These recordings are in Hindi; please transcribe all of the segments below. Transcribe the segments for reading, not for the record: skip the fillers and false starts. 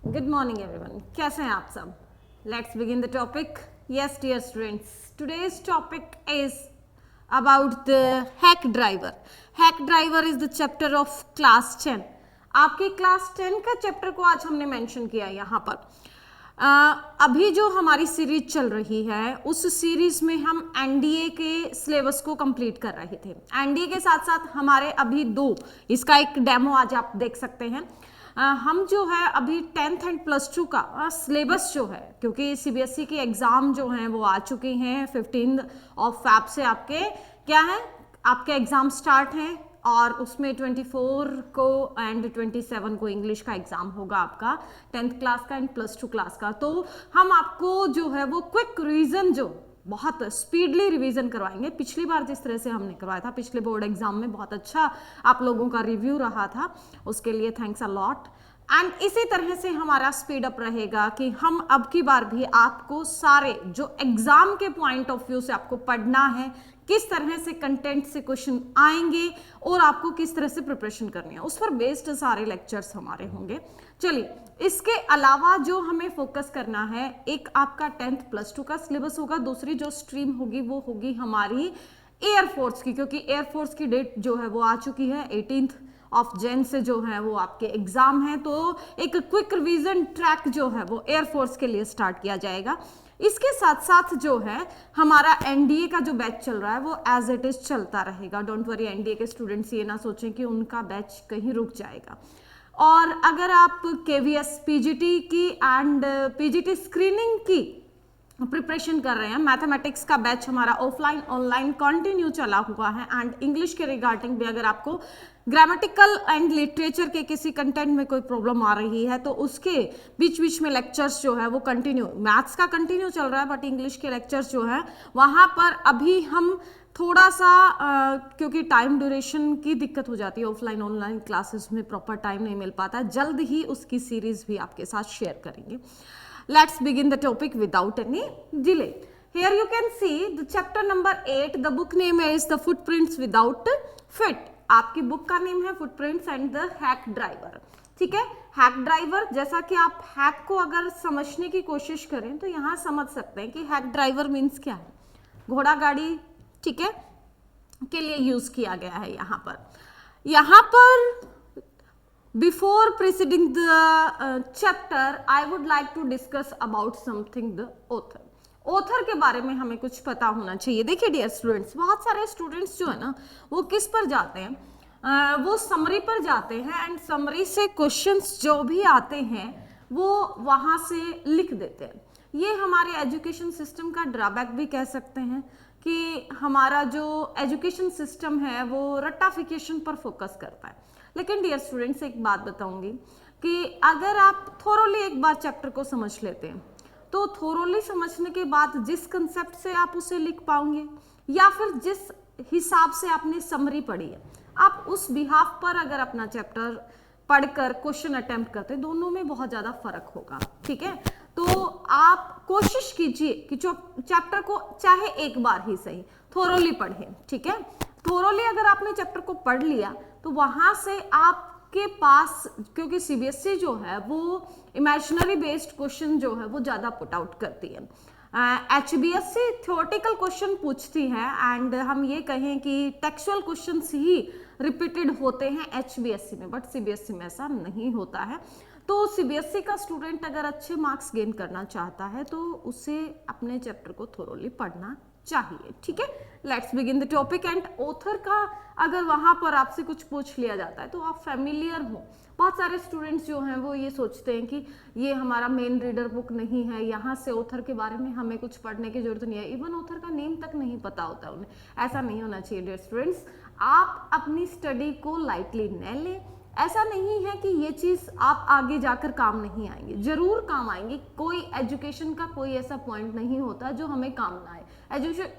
Good morning everyone. कैसे हैं आप सब? Let's begin the topic. Yes dear students, today's topic is about the hack driver. Hack driver is the chapter of class 10. आपके क्लास 10 का चैप्टर को आज हमने मेंशन किया यहाँ पर। अभी जो हमारी सीरीज चल रही है उस सीरीज में हम एनडीए के सिलेबस को कंप्लीट कर रहे थे। एनडीए के साथ साथ हमारे अभी इसका एक डेमो आज आप देख सकते हैं। हम जो है अभी 10th एंड +2 का सिलेबस जो है, क्योंकि सीबीएसई की एग्ज़ाम जो हैं वो आ चुकी हैं। 15 फ़रवरी से आपके क्या है, आपके एग्ज़ाम स्टार्ट हैं और उसमें 24 को एंड 27 को इंग्लिश का एग्ज़ाम होगा आपका 10th क्लास का एंड +2 क्लास का। तो हम आपको जो है वो क्विक रिवीजन जो बहुत स्पीडली रिवीजन करवाएंगे। पिछली बार जिस तरह से हमने करवाया था पिछले बोर्ड एग्जाम में बहुत अच्छा आप लोगों का रिव्यू रहा था, उसके लिए थैंक्स अ लॉट। एंड इसी तरह से हमारा स्पीड अप रहेगा कि हम अब की बार भी आपको सारे जो एग्जाम के पॉइंट ऑफ व्यू से आपको पढ़ना है, किस तरह से कंटेंट से क्वेश्चन आएंगे और आपको किस तरह से प्रिपरेशन करनी है, उस पर बेस्ड सारे लेक्चर्स हमारे होंगे। चलिए, इसके अलावा जो हमें फोकस करना है, एक आपका 10th +2 का सिलेबस होगा, दूसरी जो स्ट्रीम होगी वो होगी हमारी एयरफोर्स की, क्योंकि एयरफोर्स की डेट जो है वो आ चुकी है। 18 जनवरी से जो है वो आपके एग्जाम है, तो एक क्विक रिवीजन ट्रैक जो है वो एयरफोर्स के लिए स्टार्ट किया जाएगा। इसके साथ साथ जो है हमारा एनडीए का जो बैच चल रहा है वो एज इट इज चलता रहेगा। डोंट वरी, एनडीए के स्टूडेंट्स ये ना सोचें कि उनका बैच कहीं रुक जाएगा। और अगर आप केवीएस पीजीटी की एंड पीजीटी स्क्रीनिंग की प्रिपरेशन कर रहे हैं, मैथमेटिक्स का बैच हमारा ऑफलाइन ऑनलाइन कंटिन्यू चला हुआ है। एंड इंग्लिश के रिगार्डिंग भी अगर आपको ग्रामेटिकल एंड लिटरेचर के किसी कंटेंट में कोई प्रॉब्लम आ रही है तो उसके बीच बीच में लेक्चर्स जो है वो कंटिन्यू, मैथ्स का कंटिन्यू चल रहा है बट इंग्लिश के लेक्चर्स जो है वहाँ पर अभी हम थोड़ा सा क्योंकि टाइम ड्यूरेशन की दिक्कत हो जाती है, ऑफलाइन ऑनलाइन क्लासेस में प्रॉपर टाइम नहीं मिल पाता, जल्द ही उसकी सीरीज भी आपके साथ शेयर करेंगे। Let's begin the topic without any delay. Here you can see the chapter number 8. The book name is The Footprints Without Feet. आपकी बुक का नेम है footprints and the hack driver. ठीक है, हैक ड्राइवर, जैसा कि आप हैक को अगर समझने की कोशिश करें तो यहाँ समझ सकते हैं कि हैक ड्राइवर मीन्स क्या है। घोड़ा गाड़ी, ठीक है, के लिए यूज किया गया है यहाँ पर। Before proceeding the chapter, I would like to discuss about something the author. Author के बारे में हमें कुछ पता होना चाहिए। देखिए डियर स्टूडेंट्स, बहुत सारे स्टूडेंट्स जो है ना वो किस पर जाते हैं, वो समरी पर जाते हैं एंड समरी से क्वेश्चंस जो भी आते हैं वो वहाँ से लिख देते हैं। ये हमारे एजुकेशन सिस्टम का ड्रॉबैक भी कह सकते हैं कि हमारा जो एजुकेशन सिस्टम है वो रट्टाफिकेशन पर फोकस करता है। लेकिन डियर स्टूडेंट्स, एक बात बताऊंगी कि अगर आप थोरोली एक बार चैप्टर को समझ लेते हैं तो थोरोली समझने के बाद जिस कंसेप्ट से आप उसे लिख पाओगे या फिर जिस हिसाब से आपने समरी पढ़ी है, आप उस बिहाफ पर अगर अपना चैप्टर पढ़कर क्वेश्चन अटेम्प्ट करते हैं, दोनों में बहुत ज़्यादा फर्क होगा। ठीक है, तो आप कोशिश कीजिए कि जो चैप्टर को चाहे एक बार ही सही थोरोली पढ़ें। ठीक है, थोरोली अगर आपने चैप्टर को पढ़ लिया तो वहां से आपके पास, क्योंकि सीबीएसई जो है वो इमेजिनरी बेस्ड क्वेश्चन जो है वो ज़्यादा पुट आउट करती है। एचबीएससी थ्योरेटिकल क्वेश्चन पूछती है एंड हम ये कहें कि टेक्सुअल क्वेश्चंस ही रिपीटेड होते हैं एचबीएससी में, बट सीबीएसई में ऐसा नहीं होता है। तो सीबीएसई का स्टूडेंट अगर अच्छे मार्क्स गेन करना चाहता है तो उसे अपने चैप्टर को थोरोली पढ़ना चाहिए। ठीक है, let's begin the topic. And author का अगर वहां पर आपसे कुछ पूछ लिया जाता है तो आप फेमिलियर हो। बहुत सारे स्टूडेंट्स जो हैं वो ये सोचते हैं कि ये हमारा मेन रीडर बुक नहीं है, यहाँ से ऑथर के बारे में हमें कुछ पढ़ने की जरूरत नहीं है, इवन ऑथर का नेम तक नहीं पता होता उन्हें। ऐसा नहीं होना चाहिए डियर स्टूडेंट्स, आप अपनी स्टडी को लाइटली न लें। ऐसा नहीं है कि ये चीज़ आप आगे जाकर काम नहीं आएंगे, जरूर काम आएंगे। कोई एजुकेशन का कोई ऐसा पॉइंट नहीं होता जो हमें काम ना आए।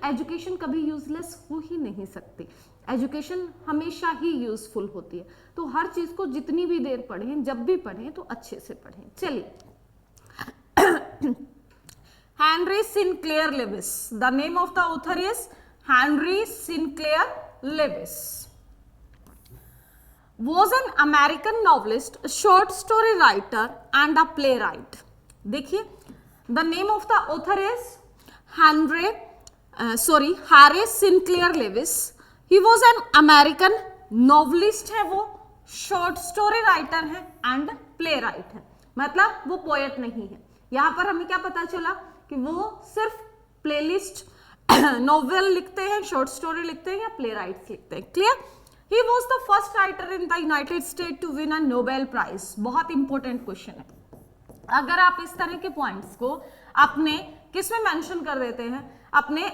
एजुकेशन कभी यूजलेस हो ही नहीं सकती, एजुकेशन हमेशा ही यूजफुल होती है। तो हर चीज़ को जितनी भी देर पढ़ें, जब भी पढ़ें तो अच्छे से पढ़ें। चलिए, Henry Sinclair Lewis, the name of the author is Henry Sinclair Lewis. was an American novelist, a short story writer and a playwright. देखिए, the name of the author is Harry Sinclair Lewis. He was an American novelist है, वो short story writer है and playwright है, मतलब वो poet नहीं है. यहाँ पर हमें क्या पता चला कि वो सिर्फ प्लेलिस्ट नोवेल लिखते हैं, शॉर्ट स्टोरी लिखते हैं या प्ले राइट्स लिखते हैं. Clear? He was the first writer in the United State to win a Nobel prize. बहुत इंपॉर्टेंट क्वेश्चन है. अगर आप इस तरह के पॉइंट्स को अपने किस में मेंशन कर देते हैं, अपने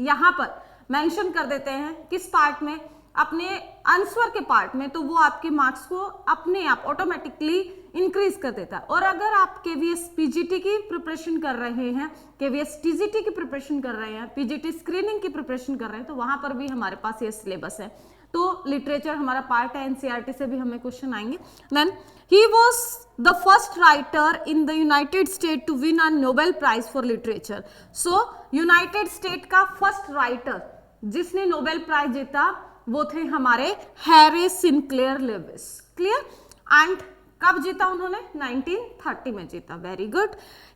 यहाँ पर मेंशन कर देते हैं किस पार्ट में, अपने आंसर के पार्ट में, तो वो आपके मार्क्स को अपने आप ऑटोमेटिकली इंक्रीज कर देता है. और अगर आप केवीएस पीजीटी की प्रिपरेशन कर रहे हैं, केवीएस टीजीटी की प्रिपरेशन कर रहे हैं, पीजीटी स्क्रीनिंग की प्रिपरेशन कर रहे हैं, तो वहां पर भी हमारे पास ये सिलेबस है. तो लिटरेचर हमारा पार्ट है, एनसीईआरटी से भी हमें क्वेश्चन आएंगे. Then he was the first writer in the United State to win a Nobel prize for literature. So United State का फर्स्ट राइटर जिसने नोबेल प्राइज जीता वो थे हमारे Harry Sinclair Lewis. Clear? And कब जीता उन्होंने? 1930 में जीता. Very good.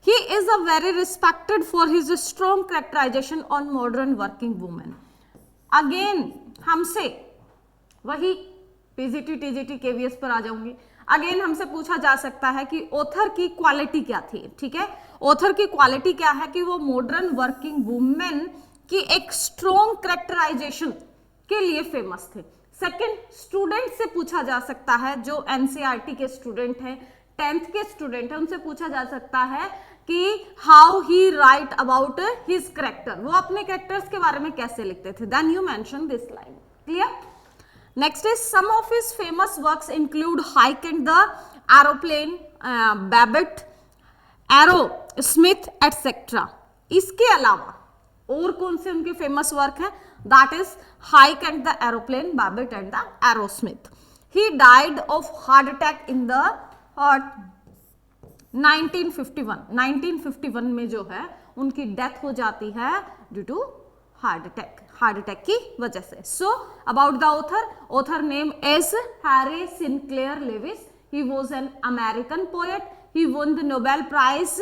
He is a very respected for his strong characterization on modern working women. Again हमसे वही पीजीटी टीजीटी केवीएस पर आ जाऊंगी. अगेन हमसे पूछा जा सकता है कि ऑथर की क्वालिटी क्या थी. ठीक है, ऑथर की क्वालिटी क्या है कि वो मॉडर्न वर्किंग वुमेन की एक स्ट्रॉन्ग कैरेक्टराइजेशन के लिए फेमस थे. सेकंड, स्टूडेंट से पूछा जा सकता है, जो एनसीईआरटी के स्टूडेंट हैं, 10th के स्टूडेंट हैं, उनसे पूछा जा सकता है कि how he write about his character, वो अपने कैरेक्टर्स के बारे में कैसे लिखते थे. Then you mention this line. Clear? Next is some of his famous works include Hike and the aeroplane, Babbitt, Arrowsmith etcetera. इसके अलावा और कौन से उनके फेमस वर्क हैं? That is Hike and the Aeroplane, Babbitt and the Aerosmith. He died of heart attack in the 1951. 1951 में जो है उनकी डेथ हो जाती है ड्यू टू हार्ट अटैक की वजह से. So about the author name is Harry Sinclair Lewis. He was an American poet. He won the Nobel Prize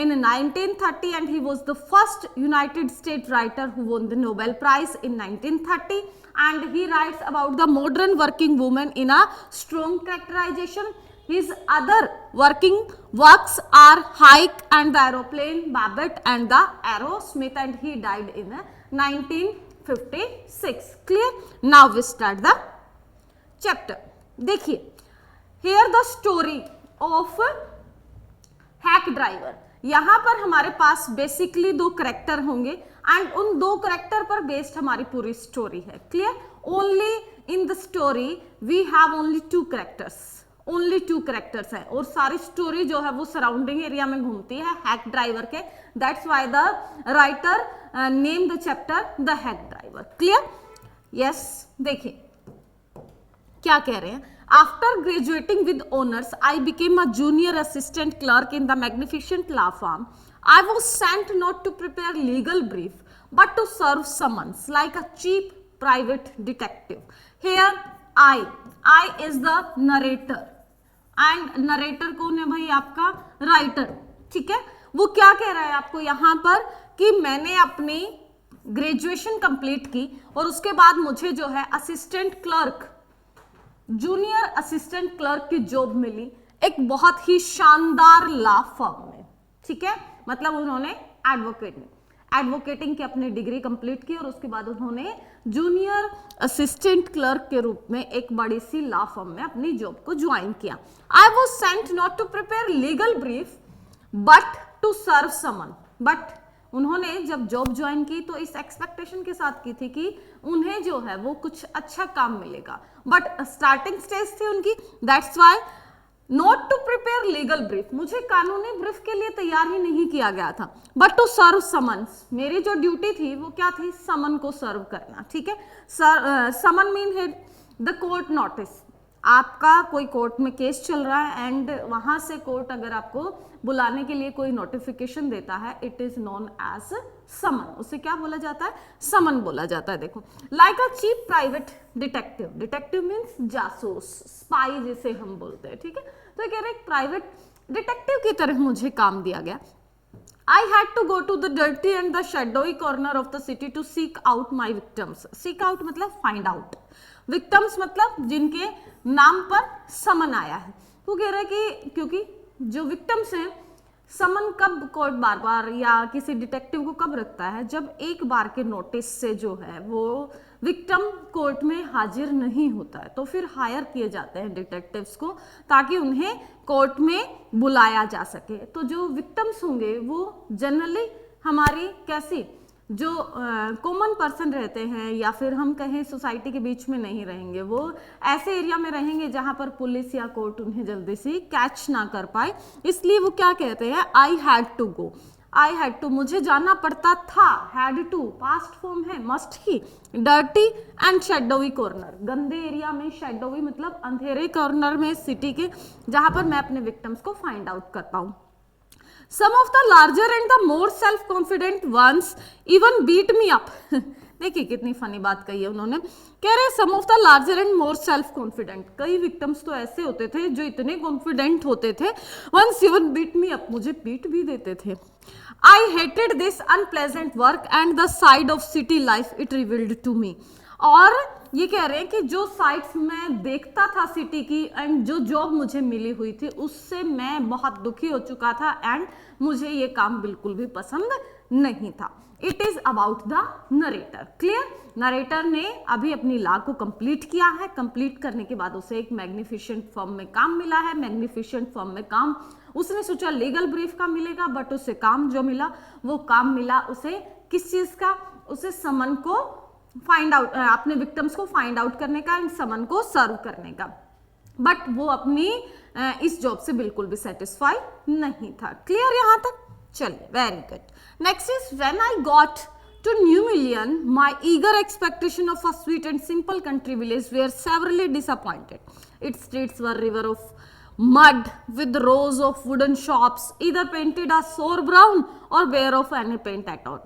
in 1930 and he was the first United States writer who won the Nobel Prize in 1930, and he writes about the modern working woman in a strong characterization. His other working works are Hike and the Aeroplane, Babbitt and the Aerosmith, and he died in 1956. Clear? Now we start the chapter. देखिए, here the story of hack driver. यहां पर हमारे पास बेसिकली दो करेक्टर होंगे एंड उन दो करेक्टर पर बेस्ड हमारी पूरी स्टोरी है. Clear? Only in the story we have only two characters है और सारी स्टोरी जो है वो सराउंडिंग एरिया में घूमती है हैक ड्राइवर के. That's why the writer name the chapter the hack driver. Clear? Yes. देखिए क्या कह रहे हैं. After graduating with honors, I became a junior assistant clerk in the magnificent law firm. I was sent not to prepare legal brief, but to serve summons like a cheap private detective. Here, I is the narrator, and narrator कौन है भाई? आपका writer. ठीक है, वो क्या कह रहा है आपको यहाँ पर कि मैंने अपनी ग्रेजुएशन कंप्लीट की और उसके बाद मुझे जो है assistant clerk, junior assistant clerk की जॉब मिली एक बहुत ही शानदार लॉ फर्म में. ठीक है, मतलब उन्होंने एडवोकेटिंग की अपनी डिग्री कंप्लीट की और उसके बाद उन्होंने जूनियर असिस्टेंट क्लर्क के रूप में एक बड़ी सी लॉ फर्म में अपनी जॉब को ज्वाइन किया. I was sent not to prepare legal brief but to serve summon. But उन्होंने जब जॉब ज्वाइन की तो इस एक्सपेक्टेशन के साथ की थी कि उन्हें जो है वो कुछ अच्छा काम मिलेगा, बट स्टार्टिंग स्टेज थी उनकी. That's why not to prepare legal brief, मुझे कानूनी ब्रीफ के लिए तैयार ही नहीं किया गया था, बट टू सर्व समन्स, मेरी जो ड्यूटी थी वो क्या थी? समन को सर्व करना. ठीक है, समन मीन है द कोर्ट नोटिस. आपका कोई कोर्ट में केस चल रहा है एंड वहां से कोर्ट अगर आपको बुलाने के लिए कोई नोटिफिकेशन देता है, it is known as summon. उसे क्या बोला जाता है? समन बोला जाता है। देखो, like a cheap private detective, detective means जासूस, स्पाई जिसे हम बोलते हैं, ठीक है। तो कह रहे प्राइवेट डिटेक्टिव की तरह मुझे काम दिया गया। I had to go to the dirty and the shadowy corner of the city to seek out my victims. Seek out मतलब find out. Victims मतलब जिनके नाम पर समन आया है। वो कह रहा है कि क्योंकि जो victims हैं, समन कब कोर्ट बार बार या किसी डिटेक्टिव को कब रखता है? जब एक बार के नोटिस से जो है वो विक्टिम कोर्ट में हाजिर नहीं होता है, तो फिर हायर किए जाते हैं डिटेक्टिव्स को ताकि उन्हें कोर्ट में बुलाया जा सके। तो जो विक्टिम्स होंगे वो जनरली हमारी कैसी जो कॉमन पर्सन रहते हैं या फिर हम कहें सोसाइटी के बीच में नहीं रहेंगे, वो ऐसे एरिया में रहेंगे जहां पर पुलिस या कोर्ट उन्हें जल्दी से कैच ना कर पाए। इसलिए वो क्या कहते हैं? I had to go. I had to मुझे जाना पड़ता था, हैड टू पास्ट फॉर्म है, मस्ट ही। डर्टी एंड शेडोवी कॉर्नर, गंदे एरिया में, शेडोवी मतलब अंधेरे कॉर्नर में सिटी के, जहां पर मैं अपने विक्टिम्स को फाइंड आउट कर पाऊं। Some of the larger and the more self-confident ones even beat me up. देखिए कितनी फनी बात कही है उन्होंने। कह रहे some of the larger and more self-confident, कई victims तो ऐसे होते थे जो इतने confident होते थे, once even beat me up, मुझे पीट भी देते थे। I hated this unpleasant work and the side of city life it revealed to me. और ये कह रहे हैं कि जो साइट्स मैं देखता था सिटी की एंड जो जॉब मुझे मिली हुई थी उससे मैं बहुत दुखी हो चुका था एंड मुझे ये काम बिल्कुल भी पसंद नहीं था। It is about the narrator. Clear? Narrator ने अभी अपनी लॉ को कंप्लीट किया है। कंप्लीट करने के बाद उसे एक मैग्निफिशेंट फर्म में काम मिला है। मैग्निफिशेंट फर्म में काम उसने सोचा लीगल ब्रीफ का मिलेगा, बट उसे काम जो मिला वो काम मिला उसे किस चीज का? उसे समन को फाइंड आउट, अपने विक्टिम्स को फाइंड आउट करने का एंड समन को सर्व करने का। बट वो अपनी इस जॉब से बिल्कुल भी सेटिस्फाई नहीं था। क्लियर यहां तक? चलिए, very good. Next is when I got to new million my eager expectation of a sweet and simple country village where severely disappointed. Its streets were river of mud with rows of wooden shops either painted a sour brown or bare of any paint at all.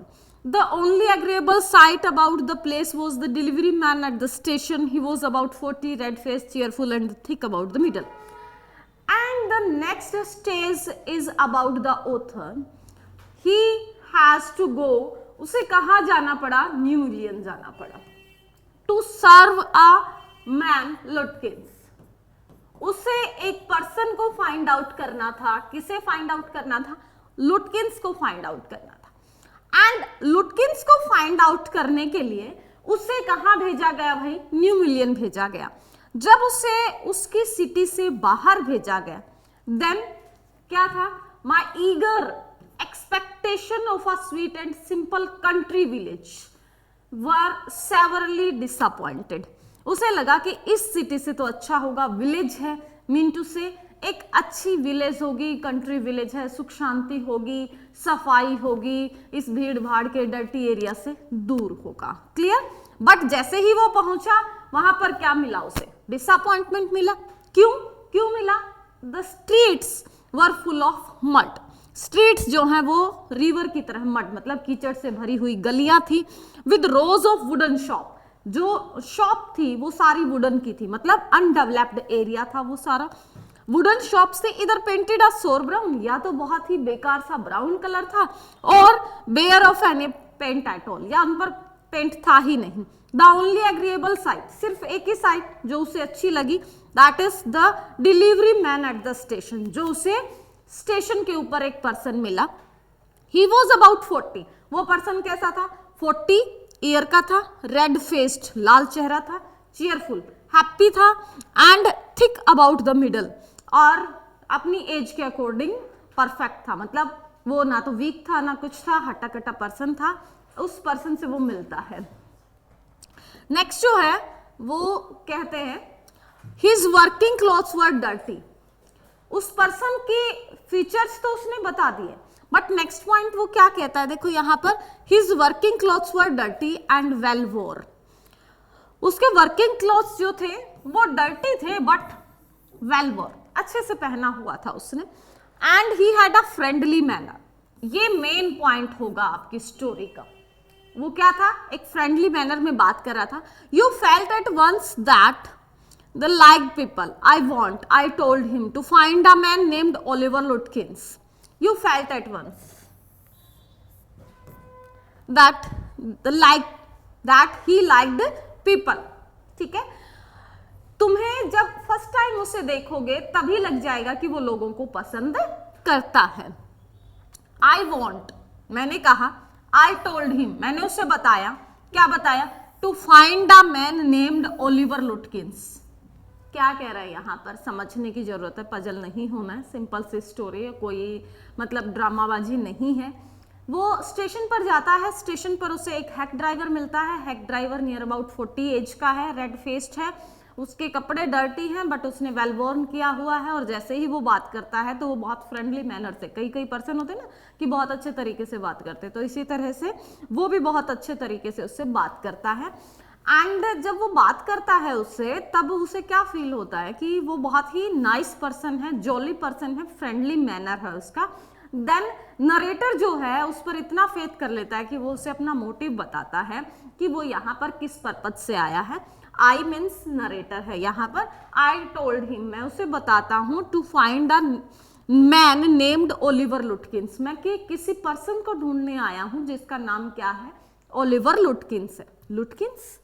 The only agreeable sight about the place was the delivery man at the station. He was about 40, red-faced, cheerful and thick about the middle. And the next stage is about the author. He has to go. उसे कहाँ जाना पड़ा? न्यू मिलियन जाना पड़ा to serve a man Lutkins. उसे एक पर्सन को फाइंड आउट करना था। किसे फाइंड आउट करना था? लुटकिंस को फाइंड आउट करना था। एंड लुटकिंस को फाइंड आउट करने के लिए उसे कहां भेजा गया भाई? न्यू मिलियन भेजा गया। जब उसे उसकी सिटी से बाहर भेजा गया, देन क्या था? My eager expectation of a sweet and simple country village were severely disappointed. उसे लगा कि इस सिटी से तो अच्छा होगा, विलेज है, मीन टू से एक अच्छी विलेज होगी, कंट्री विलेज है, सुख शांति होगी, सफाई होगी, इस भीड़ भाड़ के डर्टी एरिया से दूर होगा। क्लियर? बट जैसे ही वो पहुंचा वहां पर क्या मिला उसे? डिसअपॉइंटमेंट मिला। क्यों? क्यों मिला? The streets were full of mud. Streets जो है वो रिवर की तरह, मड मतलब कीचड़ से भरी हुई गलियां थी। With rose of wooden shop, जो शॉप थी वो सारी वुडन की थी, मतलब अनडेवलप्ड एरिया था वो सारा। वुडन शॉप से इधर पेंटेड अ सोर ब्राउन, या तो बहुत ही बेकार सा ब्राउन कलर था, और bare of any paint at all, या उन पर पेंट था ही नहीं। द ओनली एग्रीएबल साइट, सिर्फ एक ही साइट जो उसे अच्छी लगी, that is the delivery man at the station. जो उसे स्टेशन के ऊपर एक पर्सन मिला। He was about 40। वो पर्सन कैसा था? 40 ईयर का था, रेड फेस्ड, लाल चेहरा था, चीयरफुल, हैप्पी था, and thick about the middle, और अपनी एज के अकॉर्डिंग परफेक्ट था। मतलब वो ना तो वीक था ना कुछ था, हट्टा कट्टा पर्सन था। उस पर्सन से वो मिलता है। नेक्स्ट जो है वो कहते हैं हिज वर्किंग क्लॉथ्स वर डर्टी। उस पर्सन के फीचर्स तो उसने बता दिए, बट नेक्स्ट पॉइंट वो क्या कहता है? देखो यहां पर, his working clothes were dirty and well वोर। उसके वर्किंग क्लॉथ्स जो थे वो डर्टी थे बट वेल वॉर्न, अच्छे से पहना हुआ था उसने, and he had a friendly manner. ये मेन पॉइंट होगा आपकी स्टोरी का। वो क्या था, एक फ्रेंडली मैनर में बात कर रहा था। You felt at once that the like people I told him to find a man named Oliver Lutkins. You felt at once that he liked people। ठीक है, तुम्हें जब फर्स्ट टाइम उसे देखोगे तभी लग जाएगा कि वो लोगों को पसंद करता है। I want, मैंने कहा, I told him, मैंने उसे बताया, क्या बताया, to find a man named Oliver Lutkins। क्या कह रहा है यहाँ पर, समझने की जरूरत है, पजल नहीं होना है, सिंपल सी स्टोरी है, कोई मतलब ड्रामाबाजी नहीं है। वो स्टेशन पर जाता है, स्टेशन पर उसे एक हैक ड्राइवर मिलता है। Hack driver near about 40 age का है, रेड फेस्ड है, उसके कपड़े डर्टी हैं बट उसने वेल वॉर्न किया हुआ है, और जैसे ही वो बात करता है तो वो बहुत फ्रेंडली मैनर से, कई पर्सन होते हैं ना कि बहुत अच्छे तरीके से बात करते हैं, तो इसी तरह से वो भी बहुत अच्छे तरीके से उससे बात करता है। एंड जब वो बात करता है उससे, तब उसे क्या फील होता है कि वो बहुत ही नाइस पर्सन है, जॉली पर्सन है, फ्रेंडली मैनर है उसका। देन नरेटर जो है उस पर इतना फेथ कर लेता है कि वो उसे अपना मोटिव बताता है कि वो यहाँ पर किस पर्पज से आया है। आई मीन्स नरेटर है यहाँ पर। आई टोल्ड हिम, मैं उसे बताता हूँ, to find a man named Oliver Lutkins, मैं कि किसी पर्सन को ढूंढने आया हूँ जिसका नाम क्या है, ओलिवर लुटकिंस है। लुटकिंस,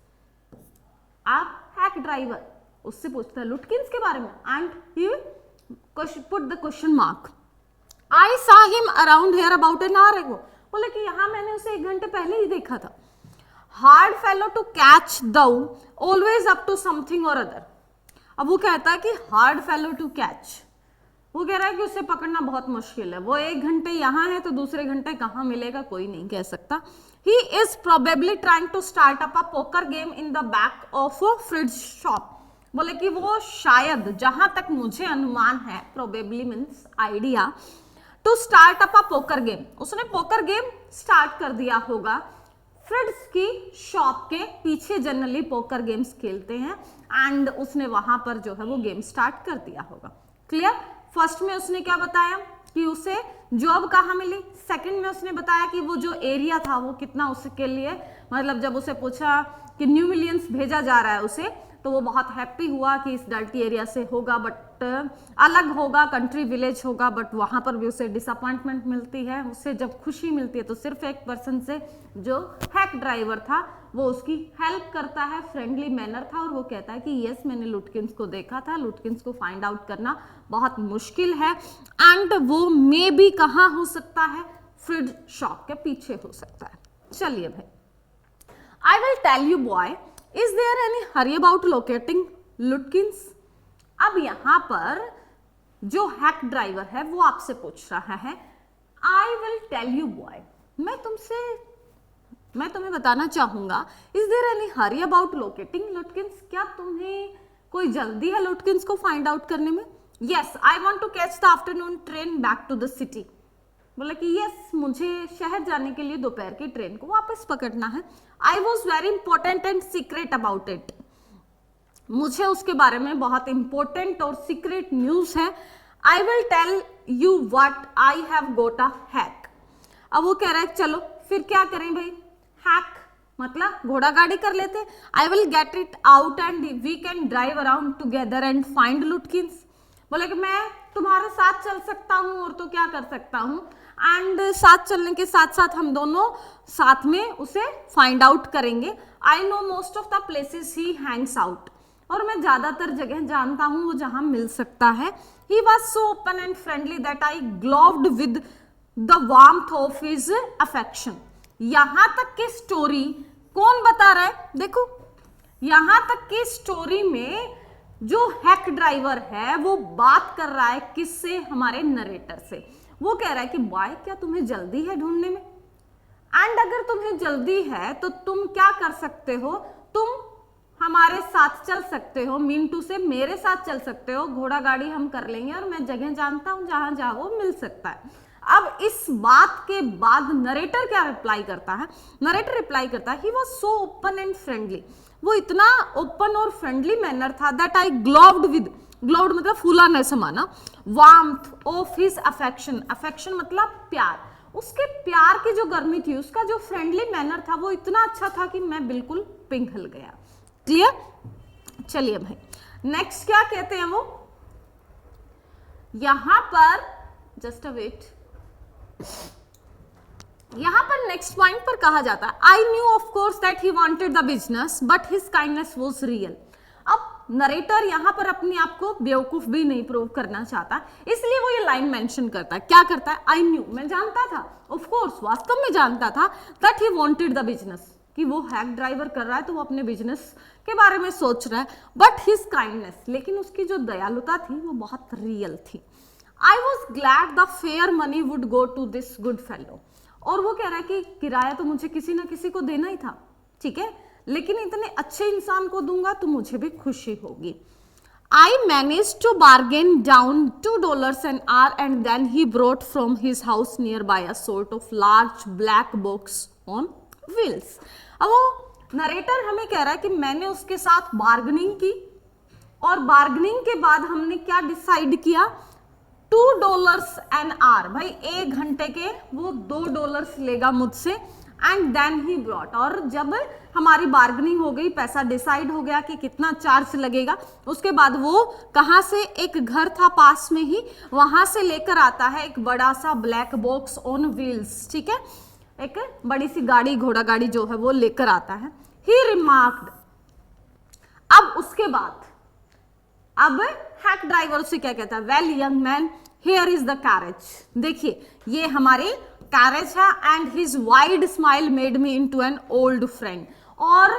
आप हैक ड्राइवर उससे पूछता है लुटकिंस के बारे में, and he put the question mark. आई सा him around hair about an hour एगो, बोले कि यहाँ मैंने उसे 1 घंटे पहले ही देखा था। Hard fellow to catch though, always up to something or other. अब वो कहता है कि हार्ड फेलो टू कैच, वो कह रहा है कि उसे पकड़ना बहुत मुश्किल है, वो 1 घंटे यहाँ है तो दूसरे घंटे कहाँ मिलेगा कोई नहीं कह सकता। He is probably trying to start up a poker game in the back of a fridge shop. बोले कि वो शायद, जहां तक मुझे अनुमान है, probably means idea, to start up a poker game, उसने पोकर गेम स्टार्ट कर दिया होगा। फ्रिड्स की शॉप के पीछे जनरली पोकर गेम्स खेलते हैं, एंड उसने वहां पर जो है वो गेम स्टार्ट कर दिया होगा। क्लियर। फर्स्ट में उसने क्या बताया कि उसे जॉब कहाँ मिली, सेकंड में उसने बताया कि वो जो एरिया था वो कितना उसके लिए, मतलब जब उसे पूछा कि न्यू मिलियंस भेजा जा रहा है उसे, तो वो बहुत हैप्पी हुआ कि इस डर्टी एरिया से होगा, बट अलग होगा, कंट्री विलेज होगा, बट वहां पर भी उसे डिसअपॉइंटमेंट मिलती है। उससे जब खुशी मिलती है तो सिर्फ एक पर्सन से, जो हैक ड्राइवर था, वो उसकी हेल्प करता है, फ्रेंडली मैनर था, और वो कहता है कि यस मैंने लुटकिंस को देखा था, लुटकिंस को फाइंड आउट करना बहुत मुश्किल है, एंड वो मे बी कहाँ हो सकता है, फ्रिज शॉप के पीछे हो सकता है। चलिए भाई, I will tell you boy, is there any hurry about locating Lutkins. अब यहां पर जो हैक ड्राइवर है वो आपसे पूछ रहा है, I will tell you boy, मैं तुम्हें बताना चाहूंगा, is there any hurry about locating Lutkins, क्या तुम्हें कोई जल्दी है लुटकिंस को फाइंड आउट करने में। Yes, I want to catch the afternoon train back to the city. बोला कि यस, मुझे शहर जाने के लिए दोपहर की ट्रेन को वापस पकड़ना है। I was very important and secret about it, मुझे उसके बारे में बहुत इंपॉर्टेंट और सीक्रेट न्यूज है। I will tell you what I have got a hack. अब वो कह रहा है चलो फिर क्या करें भाई, हैक मतलब घोड़ा गाड़ी कर लेते। I will get it out and we can drive around together and find Lutkins. बोले कि मैं तुम्हारे साथ चल सकता हूँ और तो क्या कर सकता हूँ, एंड साथ चलने के साथ साथ हम दोनों साथ में उसे फाइंड आउट करेंगे। I know most of the places he Hanks out, और मैं ज्यादातर जगह जानता हूँ वो जहां मिल सकता है। He was so open and friendly that I glowed with the warmth of his affection. यहां तक की स्टोरी कौन बता रहा है, देखो यहां तक की स्टोरी में जो हैक ड्राइवर है वो बात कर रहा है किससे, हमारे नरेटर से। वो कह रहा है कि बॉय क्या तुम्हें जल्दी है ढूंढने में, एंड अगर तुम्हें जल्दी है तो तुम क्या कर सकते हो, तुम हमारे साथ चल सकते हो, मीन टू से मेरे साथ चल सकते हो, घोड़ा गाड़ी हम कर लेंगे और मैं जगह जानता हूं जहां वो मिल सकता है। अब इस बात के बाद नरेटर क्या रिप्लाई करता है, नरेटर रिप्लाई करता है he was so open and friendly, वो इतना ओपन और फ्रेंडली मैनर था दैट आई ग्लोव्ड विद, ग्लोव्ड मतलब फूला न समाना, warmth of his affection, affection मतलब प्यार, उसके प्यार की जो गर्मी थी, उसका जो फ्रेंडली मैनर था वो इतना अच्छा था कि मैं बिल्कुल पिघल गया। क्लियर? चलिए भाई नेक्स्ट क्या कहते हैं वो, यहां पर जस्ट अ वेट, यहां पर नेक्स्ट पॉइंट पर कहा जाता है I knew of course that he wanted the business but his kindness was real. अब नरेटर यहां पर अपने आप को बेवकूफ भी नहीं प्रूव करना चाहता, इसलिए वो ये लाइन मेंशन करता है, क्या करता है, आई न्यू, मैं जानता था, ऑफ कोर्स वास्तव में जानता था, that he wanted the business, कि वो हैक ड्राइवर कर रहा है तो वो अपने बिजनेस के बारे में सोच रहा है, बट हिज काइंडनेस, लेकिन उसकी जो दयालुता थी वो बहुत रियल थी। I was glad the fare money would go to this good fellow, और वो कह रहा है कि किराया तो मुझे किसी ना किसी को देना ही था, ठीक है, लेकिन इतने अच्छे इंसान को दूंगा तो मुझे भी खुशी होगी। I manage to bargain down $2 an hour and then he brought from his house nearby a sort of large black box on wheels। अब वो नरेटर हमें कह रहा है कि मैंने उसके साथ बार्गेनिंग की, और बार्गेनिंग के बाद हमने क्या डिसाइड किया, $2 an hour, भाई 1 घंटे के वो $2 लेगा मुझसे, एंड देन ही ब्रॉट, और जब हमारी बार्गेनिंग हो गई, पैसा डिसाइड हो गया कि कितना चार्ज लगेगा, उसके बाद वो कहाँ से, एक घर था पास में ही, वहां से लेकर आता है एक बड़ा सा ब्लैक बॉक्स ऑन व्हील्स, ठीक है, एक बड़ी सी गाड़ी, घोड़ा गाड़ी जो है वो लेकर आता है। ही रिमार्क्ड, अब उसके बाद अब हैक ड्राइवर से क्या कहता है, well young man here is the carriage, देखिए ये हमारे कैरेज है, and his wide smile made me into an old friend, और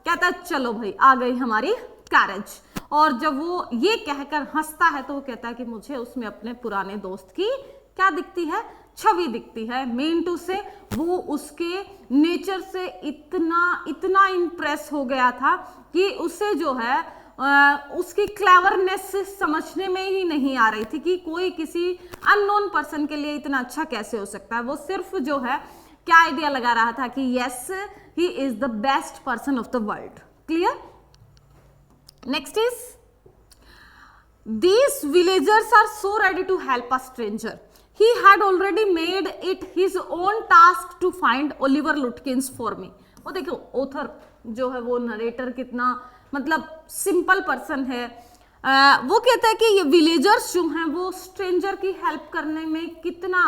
कहता है चलो भाई आ गई हमारी कैरेज, और जब वो ये कहकर हंसता है तो वो कहता है कि मुझे उसमें अपने पुराने दोस्त की क्या दिखती है, छवि दिखती है, मीन टू से वो उसके नेचर से इतना इम्प्रेस हो गया था कि उसे जो है उसकी क्लेवरनेस समझने में ही नहीं आ रही थी कि कोई किसी अननोन पर्सन के लिए इतना अच्छा कैसे हो सकता है, वो सिर्फ जो है क्या आइडिया लगा रहा था कि yes he is the best person of the world. Clear? Next is these villagers are so ready to help a stranger. He had already made it his own task to find Oliver Lutkins for me. वो देखो ऑथर जो है वो नरेटर कितना मतलब सिंपल पर्सन है, वो कहता है कि ये विलेजर्स जो हैं वो स्ट्रेंजर की हेल्प करने में कितना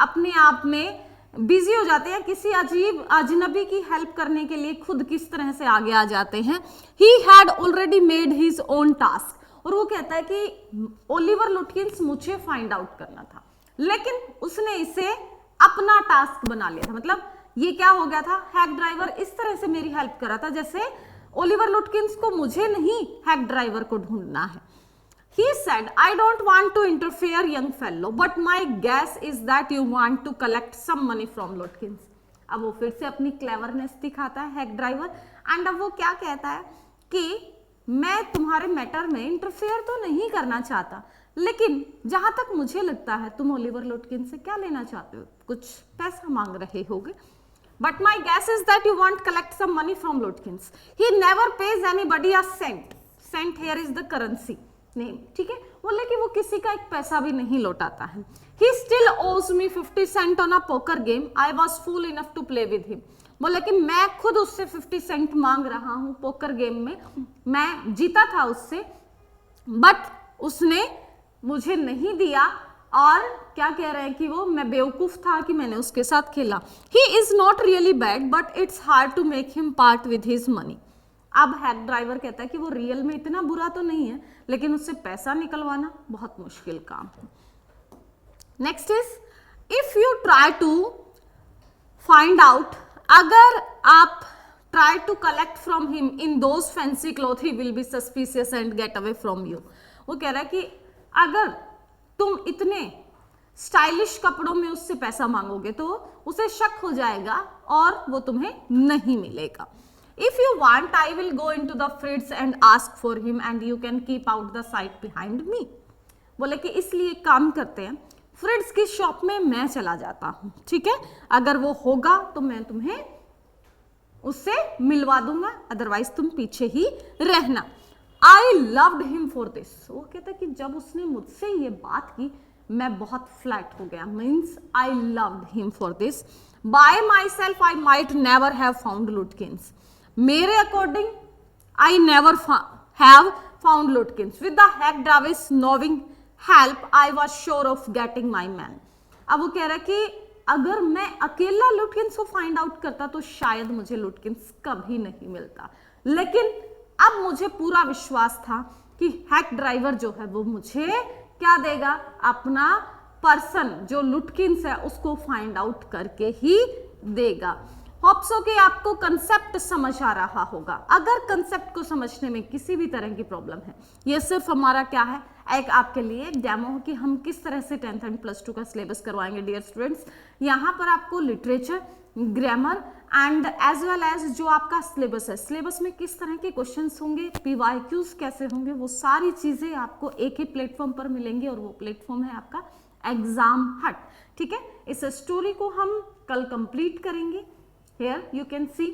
अपने आप में बिजी हो जाते हैं, किसी अजीब अजनबी की हेल्प करने के लिए खुद किस तरह से आगे आ जाते हैं। He had already made his own task, और वो कहता है कि ओलिवर लुटकिंस मुझे फाइंड आउट करना था, लेकिन उसने इसे अपना टास्क बना लिया था। मतलब ये क्या हो गया था, हैक ड्राइवर इस तरह से मेरी हेल्प कर रहा था जैसे ओलिवर लुटकिंस को मुझे नहीं हैक ड्राइवर को ढूंढना है। He said, I don't want to interfere, young fellow, but my guess is that you want to collect some money from Lutkins. अब वो फिर से अपनी क्लेवरनेस दिखाता है हैक ड्राइवर, एंड अब वो क्या कहता है कि मैं तुम्हारे मैटर में इंटरफेयर तो नहीं करना चाहता, लेकिन जहां तक मुझे लगता है तुम ओलिवर लुटकिन से क्या लेना चाहते हो, कुछ पैसा मांग रहे होगे। But my guess is that you want collect some money from Lutkins. He never pays anybody a cent, cent here is the currency name, ठीक है, बोले कि वो किसी का एक पैसा भी नहीं लौटाता है। He still owes me 50 cent on a poker game, I was fool enough to play with him. बोले कि मैं खुद उससे 50 सेंट मांग रहा हूं पोकर गेम में, मैं जीता था उससे, बट उसने मुझे नहीं दिया, और क्या कह रहे हैं कि वो मैं बेवकूफ था कि मैंने उसके साथ खेला। He is not really bad but it's hard to make him part with his money. अब हैक ड्राइवर कहता है कि वो रियल में इतना बुरा तो नहीं है, लेकिन उससे पैसा निकलवाना बहुत मुश्किल काम है। Next is if you try to find out, अगर आप try to collect from him in those fancy cloth he will be suspicious and get away from you. वो कह रहा है कि अगर तुम इतने स्टाइलिश कपड़ों में उससे पैसा मांगोगे तो उसे शक हो जाएगा और वो तुम्हें नहीं मिलेगा। If you want, I will go into the fridge and ask for him and you can keep out the sight behind me. बोले कि इसलिए काम करते हैं, फ्रिट्स की शॉप में मैं चला जाता हूं, ठीक है, अगर वो होगा तो मैं तुम्हें उससे मिलवा दूंगा, अदरवाइज तुम पीछे ही रहना। आई लव्ड हिम फॉर दिस, वो कहता है कि जब उसने मुझसे ये बात की मैं बहुत फ्लैट हो गया, means I loved him for this. By myself I might never have found Lutkins, मेरे according I never have found Lutkins, with the hack drivers knowing help I was sure of getting my man. अब वो कह रहा है कि अगर मैं अकेला लुटकिंस को फाइंड आउट करता तो शायद मुझे लुटकिंस कभी नहीं मिलता, लेकिन अब मुझे पूरा विश्वास था कि हैक ड्राइवर जो है वो मुझे क्या देगा, अपना पर्सन जो लुटकिंस है उसको फाइंड आउट करके ही देगा। होप सो कि आपको कंसेप्ट समझ आ रहा होगा। अगर कंसेप्ट को समझने में किसी भी तरह की प्रॉब्लम है, ये सिर्फ हमारा क्या है, एक आपके लिए एक डेमो कि हम किस तरह से 10th एंड +2 का सिलेबस करवाएंगे डियर स्टूडेंट्स। यहाँ पर आपको literature, grammar and as well as जो आपका सिलेबस है, सिलेबस में किस तरह के क्वेश्चंस होंगे, PYQs कैसे होंगे, वो सारी चीजें आपको एक ही प्लेटफॉर्म पर मिलेंगी और वो प्लेटफॉर्म है आपका एग्जाम हट, ठीक है। इस स्टोरी को हम कल कंप्लीट करेंगे। Here you can see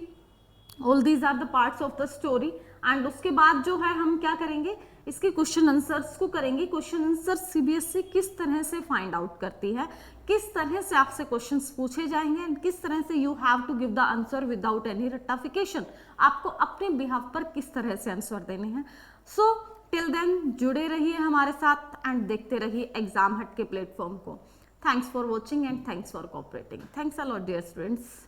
all these are the parts of the story and उसके बाद जो है हम क्या करेंगे, इसके क्वेश्चन आंसर्स को करेंगे। क्वेश्चन आंसर CBSE किस तरह से फाइंड आउट करती है, किस तरह से आपसे क्वेश्चंस पूछे जाएंगे एंड किस तरह से you have to give the answer without any रट्टाफिकेशन, आपको अपने बिहाफ पर किस तरह से आंसर देने हैं। सो टिल देन जुड़े रहिए हमारे साथ एंड देखते रहिए एग्जाम हट के प्लेटफॉर्म को। Thanks for watching and thanks for cooperating. Thanks a lot dear students.